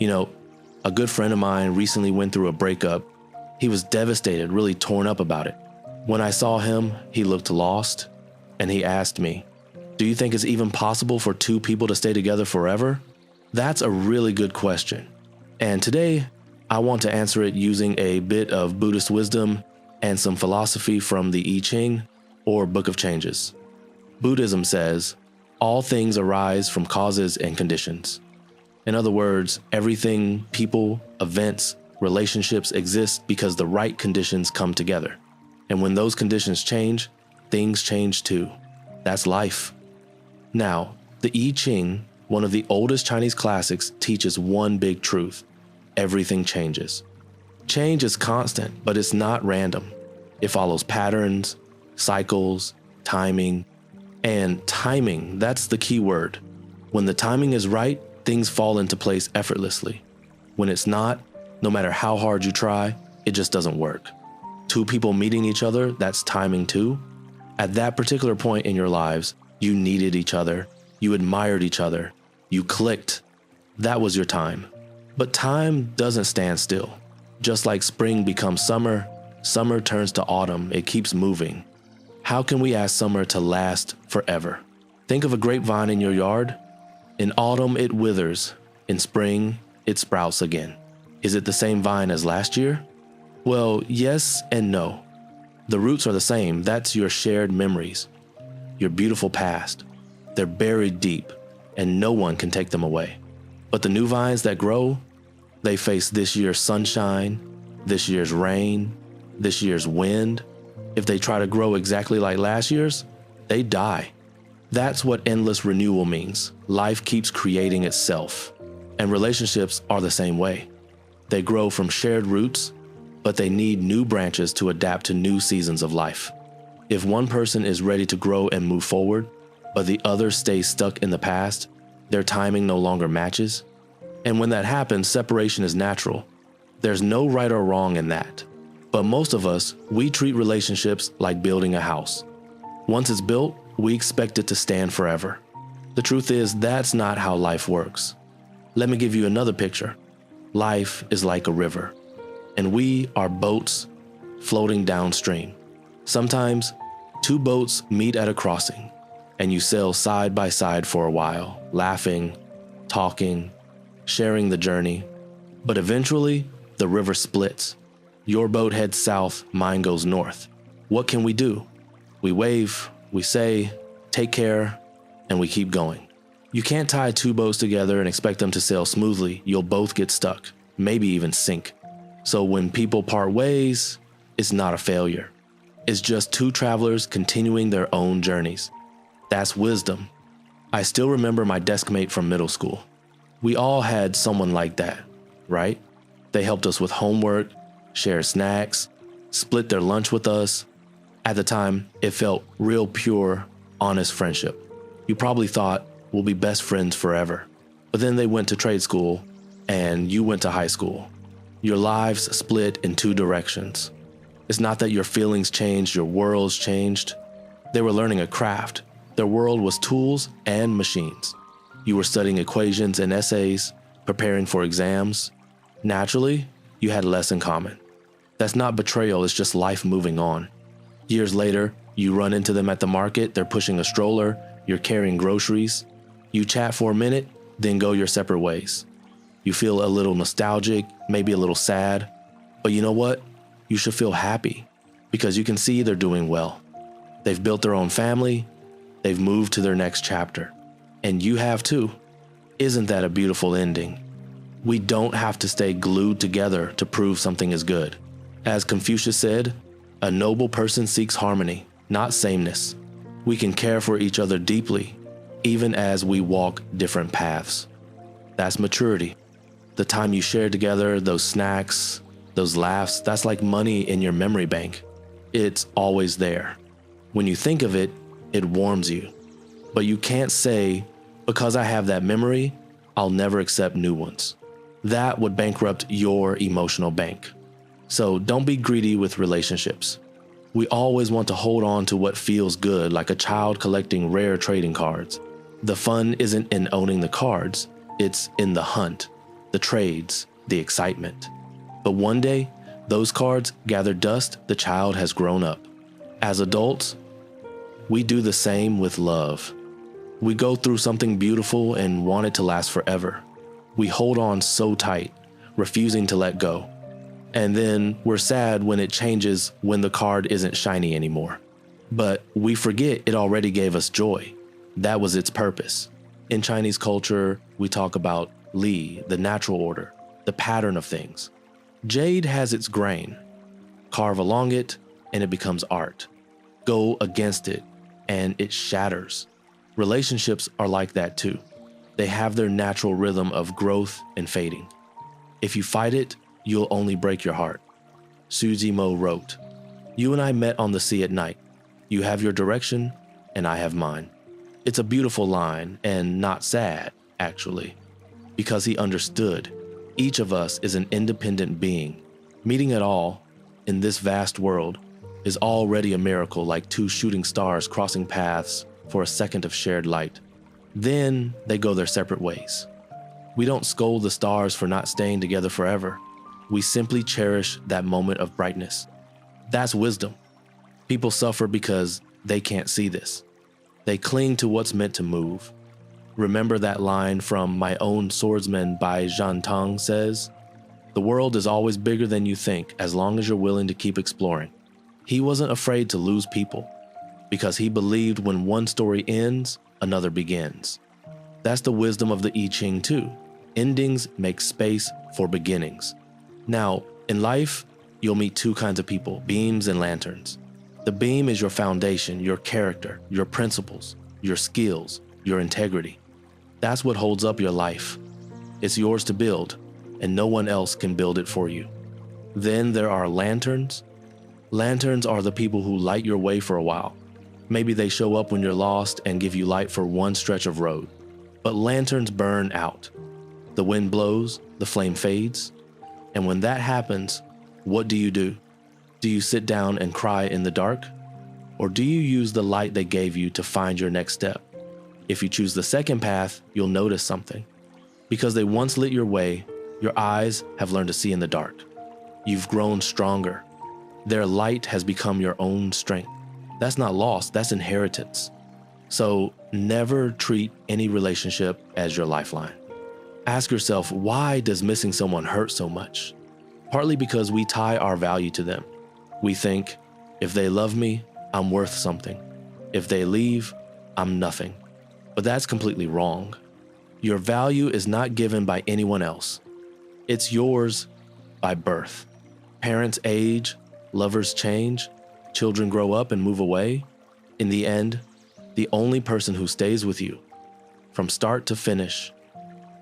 You know, a good friend of mine recently went through a breakup. He was devastated, really torn up about it. When I saw him, he looked lost, and he asked me, "Do you think it's even possible for two people to stay together forever?" That's a really good question. And today, I want to answer it using a bit of Buddhist wisdom and some philosophy from the I Ching, or Book of Changes. Buddhism says, all things arise from causes and conditions. In other words, everything, people, events, relationships exist because the right conditions come together. And when those conditions change, things change too. That's life. Now, the I Ching, one of the oldest Chinese classics, teaches one big truth. Everything changes. Change is constant, but it's not random. It follows patterns, cycles, timing. And timing, that's the key word. When the timing is right, things fall into place effortlessly. When it's not, no matter how hard you try, it just doesn't work. Two people meeting each other, that's timing too. At that particular point in your lives, you needed each other, you admired each other, you clicked. That was your time. But time doesn't stand still. Just like spring becomes summer, summer turns to autumn, it keeps moving. How can we ask summer to last forever? Think of a grapevine in your yard. In autumn, it withers. In spring, it sprouts again. Is it the same vine as last year? Well, yes and no. The roots are the same. That's your shared memories, your beautiful past. They're buried deep, and no one can take them away. But the new vines that grow, they face this year's sunshine, this year's rain, this year's wind. If they try to grow exactly like last year's, they die. That's what endless renewal means. Life keeps creating itself. And relationships are the same way. They grow from shared roots, but they need new branches to adapt to new seasons of life. If one person is ready to grow and move forward, but the other stays stuck in the past, their timing no longer matches. And when that happens, separation is natural. There's no right or wrong in that. But most of us, we treat relationships like building a house. Once it's built, we expect it to stand forever. The truth is, that's not how life works. Let me give you another picture. Life is like a river, and we are boats floating downstream. Sometimes, two boats meet at a crossing, and you sail side by side for a while, laughing, talking, sharing the journey. But eventually, the river splits. Your boat heads south, mine goes north. What can we do? We wave, we say, take care, and we keep going. You can't tie two boats together and expect them to sail smoothly. You'll both get stuck, maybe even sink. So when people part ways, it's not a failure. It's just two travelers continuing their own journeys. That's wisdom. I still remember my desk mate from middle school. We all had someone like that, right? They helped us with homework, shared snacks, split their lunch with us. At the time, it felt real pure, honest friendship. You probably thought, we'll be best friends forever. But then they went to trade school, and you went to high school. Your lives split in two directions. It's not that your feelings changed, your worlds changed. They were learning a craft. Their world was tools and machines. You were studying equations and essays, preparing for exams. Naturally, you had less in common. That's not betrayal, it's just life moving on. Years later, you run into them at the market, they're pushing a stroller, you're carrying groceries. You chat for a minute, then go your separate ways. You feel a little nostalgic, maybe a little sad, but you know what? You should feel happy because you can see they're doing well. They've built their own family, they've moved to their next chapter, and you have too. Isn't that a beautiful ending? We don't have to stay glued together to prove something is good. As Confucius said, a noble person seeks harmony, not sameness. We can care for each other deeply, even as we walk different paths. That's maturity. The time you share together, those snacks, those laughs, that's like money in your memory bank. It's always there. When you think of it, it warms you. But you can't say, because I have that memory, I'll never accept new ones. That would bankrupt your emotional bank. So don't be greedy with relationships. We always want to hold on to what feels good, like a child collecting rare trading cards. The fun isn't in owning the cards, it's in the hunt. the trades, the excitement. But one day, those cards gather dust, the child has grown up. As adults, we do the same with love. We go through something beautiful and want it to last forever. We hold on so tight, refusing to let go. And then we're sad when it changes, when the card isn't shiny anymore. But we forget it already gave us joy. That was its purpose. In Chinese culture, we talk about Li, the natural order, the pattern of things. Jade has its grain. Carve along it, and it becomes art. Go against it, and it shatters. Relationships are like that too. They have their natural rhythm of growth and fading. If you fight it, you'll only break your heart. Suzy Mo wrote, "You and I met on the sea at night. You have your direction, and I have mine." It's a beautiful line, and not sad, actually, because he understood. Each of us is an independent being. Meeting at all, in this vast world, is already a miracle, like two shooting stars crossing paths for a second of shared light. Then they go their separate ways. We don't scold the stars for not staying together forever. We simply cherish that moment of brightness. That's wisdom. People suffer because they can't see this. They cling to what's meant to move. Remember that line from My Own Swordsman by Zhan Tong says, "The world is always bigger than you think as long as you're willing to keep exploring." He wasn't afraid to lose people because he believed when one story ends, another begins. That's the wisdom of the I Ching too. Endings make space for beginnings. Now, in life, you'll meet two kinds of people, beams and lanterns. The beam is your foundation, your character, your principles, your skills, your integrity. That's what holds up your life. It's yours to build, and no one else can build it for you. Then there are lanterns. Lanterns are the people who light your way for a while. Maybe they show up when you're lost and give you light for one stretch of road. But lanterns burn out. The wind blows, the flame fades. And when that happens, what do? Do you sit down and cry in the dark? Or do you use the light they gave you to find your next step? If you choose the second path, you'll notice something. Because they once lit your way, your eyes have learned to see in the dark. You've grown stronger. Their light has become your own strength. That's not loss, that's inheritance. So never treat any relationship as your lifeline. Ask yourself, why does missing someone hurt so much? Partly because we tie our value to them. We think, if they love me, I'm worth something. If they leave, I'm nothing. But that's completely wrong. Your value is not given by anyone else. It's yours by birth. Parents age, lovers change, children grow up and move away. In the end, the only person who stays with you, from start to finish,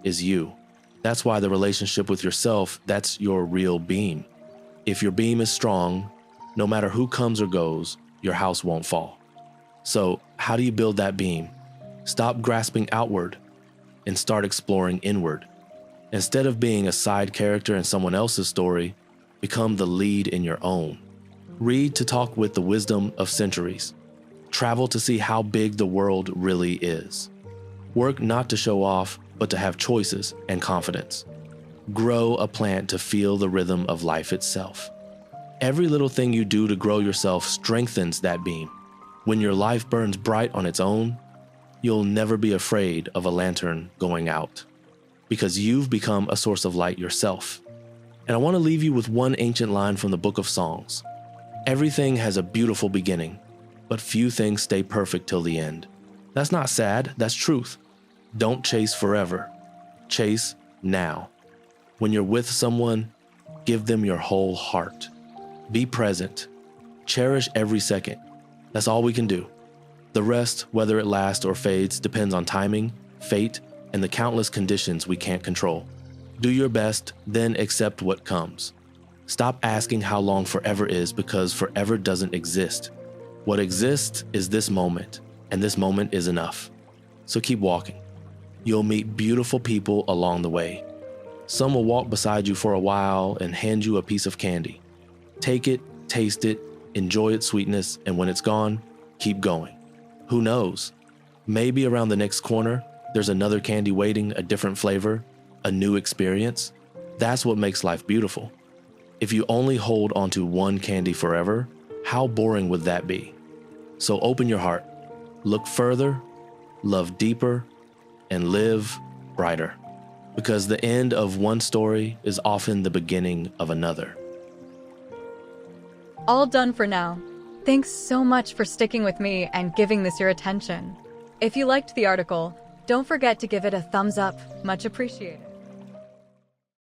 is you. That's why the relationship with yourself, that's your real beam. If your beam is strong, no matter who comes or goes, your house won't fall. So how do you build that beam? Stop grasping outward and start exploring inward. Instead of being a side character in someone else's story, become the lead in your own. Read to talk with the wisdom of centuries. Travel to see how big the world really is. Work not to show off, but to have choices and confidence. Grow a plant to feel the rhythm of life itself. Every little thing you do to grow yourself strengthens that beam. When your life burns bright on its own, you'll never be afraid of a lantern going out, because you've become a source of light yourself. And I want to leave you with one ancient line from the Book of Songs. Everything has a beautiful beginning, but few things stay perfect till the end. That's not sad, that's truth. Don't chase forever. Chase now. When you're with someone, give them your whole heart. Be present. Cherish every second. That's all we can do. The rest, whether it lasts or fades, depends on timing, fate, and the countless conditions we can't control. Do your best, then accept what comes. Stop asking how long forever is, because forever doesn't exist. What exists is this moment, and this moment is enough. So keep walking. You'll meet beautiful people along the way. Some will walk beside you for a while and hand you a piece of candy. Take it, taste it, enjoy its sweetness, and when it's gone, keep going. Who knows? Maybe around the next corner, there's another candy waiting, a different flavor, a new experience, that's what makes life beautiful. If you only hold onto one candy forever, how boring would that be? So open your heart, look further, love deeper, and live brighter. Because the end of one story is often the beginning of another. All done for now. Thanks so much for sticking with me and giving this your attention. If you liked the article, don't forget to give it a thumbs up. Much appreciated.